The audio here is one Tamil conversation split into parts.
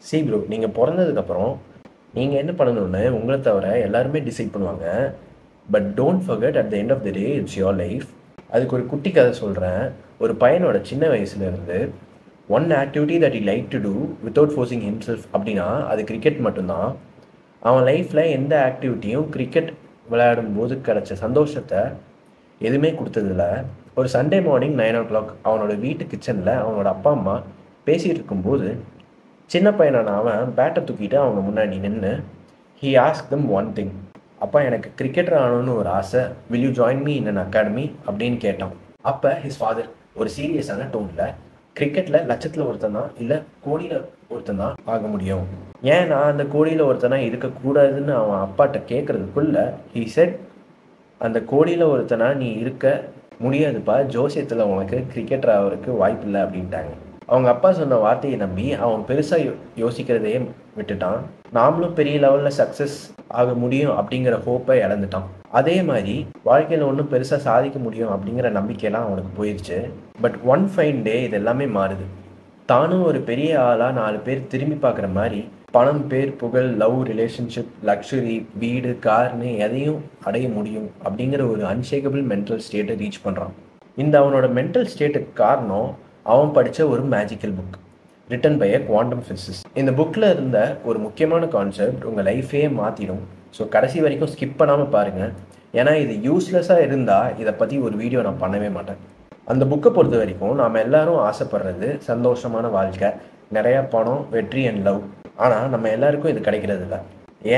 சி ப்ரோ, நீங்கள் பிறந்ததுக்கப்புறம் நீங்கள் என்ன பண்ணணும்னு உங்களை தவிர எல்லாருமே டிசைட் பண்ணுவாங்க. But don't forget at the end of the day it's your life. அதுக்கு ஒரு குட்டி கதை சொல்கிறேன். ஒரு பையனோட சின்ன வயசுலேருந்து one activity that he like to do without forcing himself அப்படின்னா அது கிரிக்கெட் மட்டும்தான். அவன் லைஃப்பில் எந்த ஆக்டிவிட்டியும் கிரிக்கெட் விளையாடும்போது கிடச்ச சந்தோஷத்தை எதுவுமே கொடுத்ததில்ல. ஒரு சண்டே மார்னிங் 9 o'clock அவனோட வீட்டு கிச்சனில் அவனோட அப்பா அம்மா பேசிகிட்டு இருக்கும்போது சின்ன பையனான அவன் பேட்டை தூக்கிட்டு அவங்க முன்னாடி நின்று he ask them one thing. அப்பா, எனக்கு கிரிக்கெட்டர் ஆகணும்னு ஒரு ஆசை, will you join me in an academy அப்படின்னு கேட்டான். அப்போ ஹிஸ் ஃபாதர் ஒரு சீரியஸான டோனில், கிரிக்கெட்டில் லட்சத்தில் ஒருத்தன் தான் இல்லை கோடியில் ஒருத்தன் தான் ஆக முடியும், ஏன் நான் அந்த கோடியில் ஒருத்தனாக இருக்கக்கூடாதுன்னு அவன் அப்பாட்ட கேட்குறதுக்குள்ள ஹி செட், அந்த கோடியில் ஒருத்தனா நீ இருக்க முடியாதுப்பா, ஜோசியத்தில் உனக்கு கிரிக்கெட்டர் ஆகிறதுக்கு வாய்ப்பு இல்லை அப்படின்ட்டாங்க. அவங்க அப்பா சொன்ன வார்த்தையை நம்பி அவன் பெருசாக யோசிக்கிறதையே விட்டுட்டான். நாமளும் பெரிய லெவலில் சக்ஸஸ் ஆக முடியும் அப்படிங்கிற ஹோப்பை இழந்துட்டான். அதே மாதிரி வாழ்க்கையில் ஒன்றும் பெருசாக சாதிக்க முடியும் அப்படிங்கிற நம்பிக்கையெல்லாம் அவனுக்கு போயிடுச்சு. பட் ஒன் ஃபைன் டே இது எல்லாமே மாறுது. தானும் ஒரு பெரிய ஆளாக 4 பேர் திரும்பி பார்க்குற மாதிரி பணம், பேர், புகழ், லவ், ரிலேஷன்ஷிப், லக்ஸுரி, வீடு, கார்னு எதையும் அடைய முடியும் அப்படிங்கிற ஒரு அன்ஷேக்கபிள் மென்டல் ஸ்டேட்டை ரீச் பண்ணுறான். இந்த அவனோட மென்டல் ஸ்டேட்டுக்கு காரணம் அவன் படித்த ஒரு magical book written by a quantum physicist. இந்த புக்கில் இருந்த ஒரு முக்கியமான கான்செப்ட் உங்கள் லைஃபே மாற்றிடும். ஸோ கடைசி வரைக்கும் ஸ்கிப் பண்ணாமல் பாருங்கள். ஏன்னா இது யூஸ்லெஸ்ஸாக இருந்தால் இதை பற்றி ஒரு வீடியோ நான் பண்ணவே மாட்டேன். அந்த புக்கை பொறுத்த வரைக்கும் நாம் எல்லாரும் ஆசைப்படுறது சந்தோஷமான வாழ்க்கை, நிறையா பணம், வெற்றி அண்ட் லவ். ஆனால் நம்ம எல்லாருக்கும் இது கிடைக்கிறது இல்லை.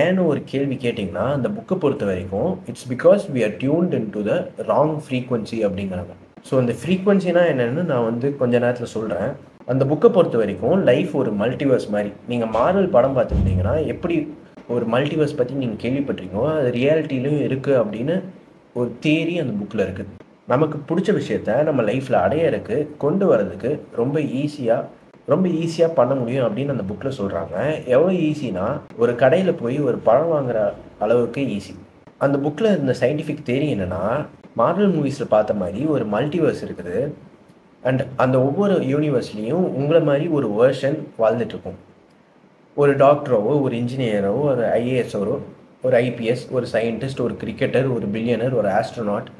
ஏன்னு ஒரு கேள்வி கேட்டிங்கன்னா அந்த புக்கை பொறுத்த வரைக்கும் it's because we are tuned in to the wrong frequency அப்படிங்கிறாங்க. ஸோ அந்த ஃப்ரீக்வன்சினா என்னென்னு நான் கொஞ்ச நேரத்தில் சொல்கிறேன். அந்த புக்கை பொறுத்த வரைக்கும் லைஃப் ஒரு மல்டிவர்ஸ் மாதிரி. நீங்கள் மார்வல் படம் பார்த்துருந்தீங்கன்னா எப்படி ஒரு மல்டிவர்ஸ் பற்றி நீங்கள் கேள்விப்பட்டிருக்கீங்களோ அது ரியாலிட்டிலையும் இருக்குது அப்படின்னு ஒரு தியரி அந்த புக்கில் இருக்குது. நமக்கு பிடிச்ச விஷயத்த நம்ம லைஃப்பில் அடையிறதுக்கு கொண்டு வரதுக்கு ரொம்ப ஈஸியாக பண்ண முடியும் அப்படின்னு அந்த புக்கில் சொல்கிறாங்க. எவ்வளோ ஈஸினா ஒரு கடையில் போய் ஒரு பழம் வாங்குகிற அளவுக்கு ஈஸி. அந்த புக்கில் இருந்த சயின்டிஃபிக் தியரி என்னென்னா, மார்வல் மூவிஸில் பார்த்த மாதிரி ஒரு மல்டிவர்ஸ் இருக்குது. அண்ட் அந்த ஒவ்வொரு யூனிவர்ஸ்லேயும் உங்களை மாதிரி ஒரு வேர்ஷன் வாழ்ந்துட்டுருக்கும். ஒரு டாக்டரோ, ஒரு இன்ஜினியரோ, ஒரு ஐஏஎஸ்ஸோ, ஒரு ஐபிஎஸ், ஒரு சயின்டிஸ்ட், ஒரு கிரிக்கெட்டர், ஒரு பில்லியனர், ஒரு ஆஸ்ட்ரோனாட்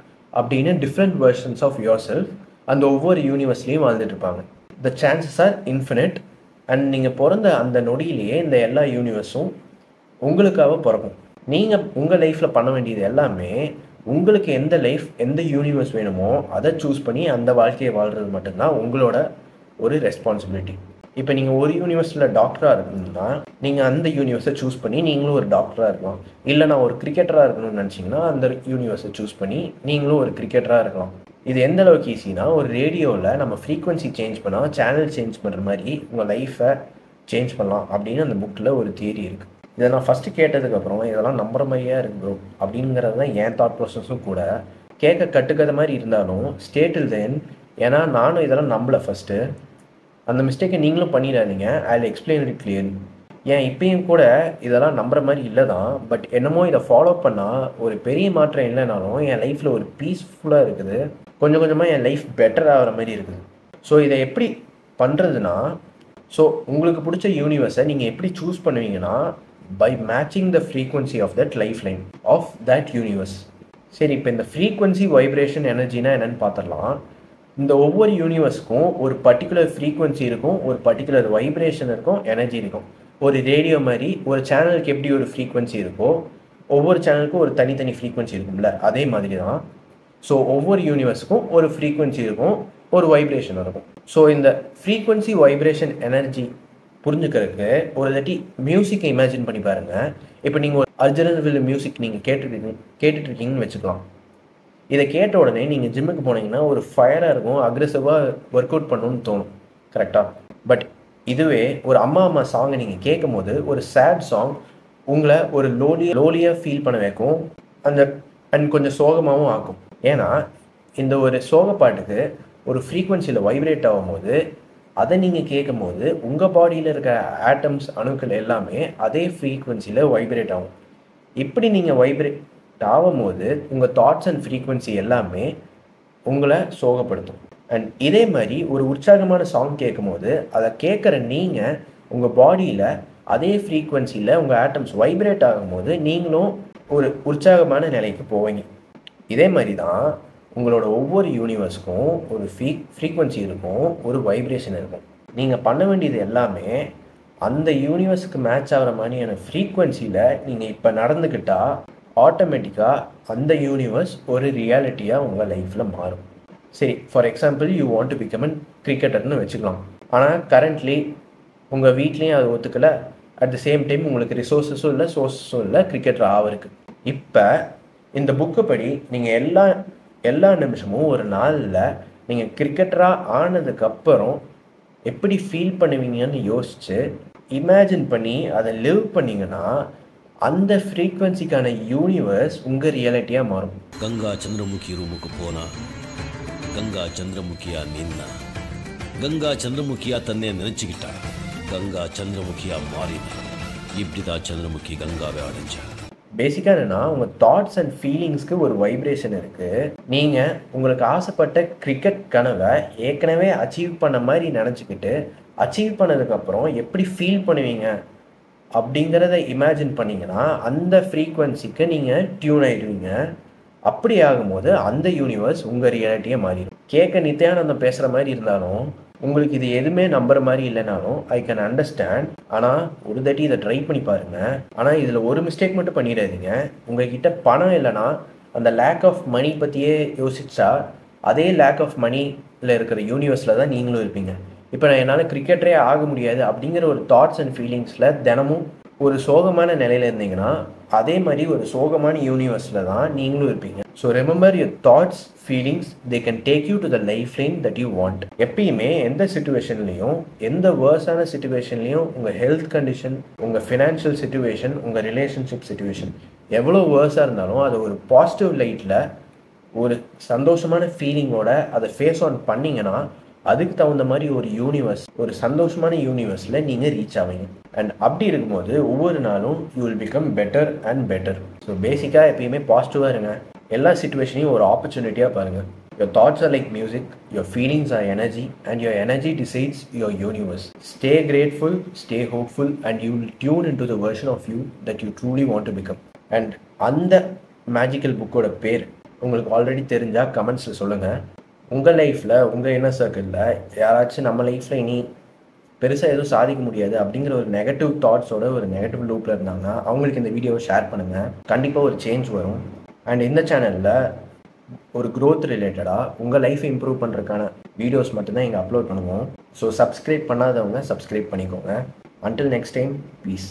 அப்படின்னு different versions of yourself அந்த ஒவ்வொரு யூனிவர்ஸ்லேயும் வாழ்ந்துட்டுருப்பாங்க. The chances are infinite. And நீங்கள் பிறந்த அந்த நொடியிலேயே இந்த எல்லா யூனிவர்ஸும் உங்களுக்காக பிறக்கும். நீங்கள் உங்கள் லைஃப்பில் பண்ண வேண்டியது எல்லாமே உங்களுக்கு எந்த லைஃப், எந்த யூனிவர்ஸ் வேணுமோ அதை சூஸ் பண்ணி அந்த வாழ்க்கையை வாழ்கிறது மட்டும்தான் உங்களோட ஒரு ரெஸ்பான்சிபிலிட்டி. இப்போ நீங்கள் ஒரு யூனிவர்ஸில் டாக்டராக இருக்கணும்னா நீங்கள் அந்த யூனிவர்ஸை சூஸ் பண்ணி நீங்களும் ஒரு டாக்டராக இருக்கலாம். இல்லை நான் ஒரு கிரிக்கெட்டராக இருக்கணும்னு நினச்சிங்கன்னா அந்த யூனிவர்ஸை சூஸ் பண்ணி நீங்களும் ஒரு கிரிக்கெட்டராக இருக்கலாம். இது எந்த அளவுக்கு ஈஸினா, ஒரு ரேடியோவில் நம்ம ஃப்ரீக்வன்சி சேஞ்ச் பண்ணால் சேனல் சேஞ்ச் பண்ணுற மாதிரி உங்கள் லைஃப்பை சேஞ்ச் பண்ணலாம் அப்படின்னு அந்த புக்கில் ஒரு தியரி இருக்குது. இதை நான் ஃபஸ்ட்டு கேட்டதுக்கப்புறம் இதெல்லாம் நம்புற மாதிரியா இருக்கு ப்ரோ அப்படிங்கிறது தான் என் தாட் ப்ராசஸும் கூட. கேட்க கட்டுக்கதை மாதிரி இருந்தாலும் ஸ்டேட்டில் தென், ஏன்னா நானும் இதெல்லாம் நம்பலை ஃபஸ்ட்டு. அந்த மிஸ்டேக்கை நீங்களும் பண்ணிடாதீங்க. I will explain it clearly. ஏன் இப்பயும் கூட இதெல்லாம் நம்புற மாதிரி இல்லை தான். பட் என்னமோ இதை ஃபாலோ பண்ணால் ஒரு பெரிய மாற்றம் இல்லைனாலும் என் லைஃப்பில் ஒரு பீஸ்ஃபுல்லாக இருக்குது. கொஞ்சம் கொஞ்சமாக என் லைஃப் பெட்டர் ஆகிற மாதிரி இருக்குது. ஸோ இதை எப்படி பண்ணுறதுனா, ஸோ உங்களுக்கு பிடிச்ச யூனிவர்ஸை நீங்கள் எப்படி choose பண்ணுவீங்கன்னா by matching the frequency of that lifeline of that universe. சரி, இப்போ இந்த ஃப்ரீக்வன்சி, வைப்ரேஷன், எனர்ஜினா என்னென்னு பார்த்துடலாம். இந்த ஒவ்வொரு யூனிவர்ஸுக்கும் ஒரு பர்டிகுலர் ஃப்ரீக்வன்சி இருக்கும், ஒரு பர்டிகுலர் வைப்ரேஷன் இருக்கும், எனர்ஜி இருக்கும். ஒரு ரேடியோ மாதிரி ஒரு சேனலுக்கு எப்படி ஒரு ஃப்ரீக்வன்சி இருக்கோ ஒவ்வொரு சேனலுக்கும் ஒரு தனித்தனி ஃப்ரீக்வன்சி இருக்கும்ல, அதே மாதிரி தான். ஸோ ஒவ்வொரு யூனிவர்ஸுக்கும் ஒரு ஃப்ரீக்வன்சி இருக்கும், ஒரு வைப்ரேஷன் இருக்கும். ஸோ இந்த ஃப்ரீக்வன்சி, வைப்ரேஷன், எனர்ஜி புரிஞ்சுக்கிறதுக்கு ஒரு தாட்டி மியூசிக்கை இமேஜின் பண்ணி பாருங்கள். இப்போ நீங்கள் ஒரு அர்ஜுனல் மியூசிக் நீங்கள் கேட்டுட்ருக்கீங்கன்னு வச்சுக்கலாம். இதை கேட்ட உடனே நீங்கள் ஜிம்முக்கு போனீங்கன்னா ஒரு ஃபயராக இருக்கும், அக்ரெசிவாக ஒர்க் அவுட் பண்ணணும்னு தோணும், கரெக்டாக? பட் இதுவே ஒரு அம்மா சாங்கை நீங்கள் கேட்கும் போது ஒரு சேட் சாங் உங்களை ஒரு லோலியாக ஃபீல் பண்ண வைக்கும், அண்ட் கொஞ்சம் சோகமாகவும் ஆக்கும். ஏன்னா இந்த ஒரு சோக பாட்டுக்கு ஒரு ஃப்ரீக்வன்சியில் வைப்ரேட் ஆகும்போது அதை நீங்கள் கேட்கும் போது உங்கள் பாடியில் இருக்க ஆட்டம்ஸ், அணுக்கள் எல்லாமே அதே ஃப்ரீக்வன்சியில் வைப்ரேட் ஆகும். இப்படி நீங்கள் வைப்ரேட் ஆகும்போது உங்கள் தாட்ஸ் அண்ட் ஃப்ரீக்வன்சி எல்லாமே உங்களை சோகப்படுத்தும். அண்ட் இதே மாதிரி ஒரு உற்சாகமான சாங் கேட்கும் போது அதை கேட்குற நீங்கள் உங்கள் பாடியில் அதே ஃப்ரீக்குவென்சியில் உங்கள் ஆட்டம்ஸ் வைப்ரேட் ஆகும்போது நீங்களும் ஒரு உற்சாகமான நிலைக்கு போவீங்க. இதே மாதிரி தான் உங்களோட ஒவ்வொரு யூனிவர்ஸ்க்கும் ஒரு ஃப்ரீக்குவென்சி இருக்கும், ஒரு வைப்ரேஷன் இருக்கும். நீங்கள் பண்ண வேண்டியது எல்லாமே அந்த யூனிவர்ஸுக்கு மேட்ச் ஆகிற மாதிரியான ஃப்ரீக்குவென்சியில் நீங்கள் இப்போ நடந்துக்கிட்டால் ஆட்டோமேட்டிக்காக அந்த யூனிவர்ஸ் ஒரு ரியாலிட்டியாக உங்கள் லைஃப்பில் மாறும். சரி, for example you want to become an கிரிக்கெட்டர்னு வச்சுக்கலாம். ஆனால் கரண்ட்லி உங்கள் வீட்லேயும் அது ஒத்துக்கலை, அட் த சேம் டைம் உங்களுக்கு ரிசோர்ஸஸும் இல்லை, சோர்ஸஸும் இல்லை கிரிக்கெட்டர் ஆகிறதுக்கு. இப்போ இந்த புக்கு படி நீங்கள் எல்லா நிமிஷமும் ஒரு நாளில் நீங்கள் கிரிக்கெட்டராக ஆனதுக்கப்புறம் எப்படி ஃபீல் பண்ணுவீங்கன்னு யோசித்து இமேஜின் பண்ணி அதை லிவ் பண்ணிங்கன்னா அந்த ஃப்ரீக்வன்சிக்கான யூனிவர்ஸ் உங்கள் ரியாலிட்டியாக மாறும். கங்கா சந்திரமுகி ரூமுக்கு போனா கங்கா சந்திரமுகியா நின்னா, கங்கா சந்திரமுகியா தன்னை நினைச்சுக்கிட்டா, கங்கா சந்திரமுகியா மாறினா. இப்படிதான் சந்திரமுகி கங்காவை அடைஞ்சா. பேசிக்காக என்னென்னா உங்கள் தாட்ஸ் அண்ட் ஃபீலிங்ஸ்க்கு ஒரு வைப்ரேஷன் இருக்குது. நீங்கள் உங்களுக்கு ஆசைப்பட்ட கிரிக்கெட் கனவை ஏற்கனவே அச்சீவ் பண்ண மாதிரி நினச்சிக்கிட்டு அச்சீவ் பண்ணதுக்கப்புறம் எப்படி ஃபீல் பண்ணுவீங்க அப்படிங்கிறத இமேஜின் பண்ணிங்கன்னா அந்த ஃப்ரீக்குவென்சிக்கு நீங்கள் டியூன் ஆகிடுவீங்க. அப்படி ஆகும்போது அந்த யூனிவர்ஸ் உங்கள் ரியாலிட்டியே மாறிடும். கேட்க நித்யானந்தம் பேசுகிற மாதிரி இருந்தாலும் உங்களுக்கு இது எதுவுமே நம்புற மாதிரி இல்லைனாலும் ஐ கேன் அண்டர்ஸ்டாண்ட். ஆனால் ஒரு தட்டி இதை ட்ரை பண்ணி பாருங்கள். ஆனால் இதில் ஒரு மிஸ்டேக் மட்டும் பண்ணிடாதீங்க. உங்கள்கிட்ட பணம் இல்லைன்னா அந்த லேக் ஆஃப் மணி பற்றியே யோசிச்சா அதே லேக் ஆஃப் மணியில் இருக்கிற யூனிவர்ஸில் தான் நீங்களும் இருப்பீங்க. இப்போ நான் என்னால் கிரிக்கெட்டரே ஆக முடியாது அப்படிங்கிற ஒரு தாட்ஸ் அண்ட் ஃபீலிங்ஸில் தினமும் ஒரு சோகமான நிலையில் இருந்தீங்கன்னா அதே மாதிரி ஒரு சோகமான யூனிவர்ஸில் தான் நீங்களும் இருப்பீங்க. So remember your thoughts, feelings, they can take you to the life line that you want. எப்பயுமே எந்த சிச்சுவேஷன்லையும், எந்த வேர்ஸான சிச்சுவேஷன்லையும் உங்கள் ஹெல்த் கண்டிஷன், உங்கள் ஃபினான்ஷியல் சிச்சுவேஷன், உங்கள் ரிலேஷன்ஷிப் சிச்சுவேஷன் எவ்வளோ வேர்ஸாக இருந்தாலும் அதை ஒரு பாசிட்டிவ் லைட்டில் ஒரு சந்தோஷமான ஃபீலிங்கோட அதை ஃபேஸ் ஆன் பண்ணிங்கன்னா அதுக்கு தகுந்த மாதிரி ஒரு யூனிவர்ஸ், ஒரு சந்தோஷமான யூனிவர்ஸில் நீங்கள் ரீச் ஆவீங்க. அண்ட் அப்படி இருக்கும்போது ஒவ்வொரு நாளும் you will become better and better. So பேசிக்காக எப்பயுமே பாசிட்டிவாக இருங்க. எல்லா சிச்சுவேஷனையும் ஒரு ஆப்பர்ச்சுனிட்டியாக பாருங்கள். Your thoughts are like music, your feelings are energy, and your energy decides your universe. Stay grateful, stay hopeful, and you will tune into the version of you that you truly want to become. And அந்த மேஜிக்கல் புக்கோட பேர் உங்களுக்கு ஆல்ரெடி தெரிஞ்சால் கமெண்ட்ஸில் சொல்லுங்கள். உங்கள் லைஃப்பில், உங்கள் இன்னர் சர்க்கிளில் யாராச்சும் நம்ம லைஃப்பில் இனி பெருசாக எதுவும் சாதிக்க முடியாது அப்படிங்கிற ஒரு நெகட்டிவ் தாட்ஸோட ஒரு நெகட்டிவ் லூப்பில் இருந்தாங்கன்னா அவங்களுக்கு இந்த வீடியோவை ஷேர் பண்ணுங்கள். கண்டிப்பாக ஒரு சேஞ்ச் வரும். அண்ட் இந்த சேனலில் ஒரு க்ரோத் ரிலேட்டடாக உங்கள் லைஃப்பை இம்ப்ரூவ் பண்ணுறதுக்கான வீடியோஸ் மட்டும்தான் இங்கே அப்லோட் பண்ணுவோம். ஸோ சப்ஸ்கிரைப் பண்ணாதவங்க சப்ஸ்கிரைப் பண்ணிக்கோங்க. Until next time, piece.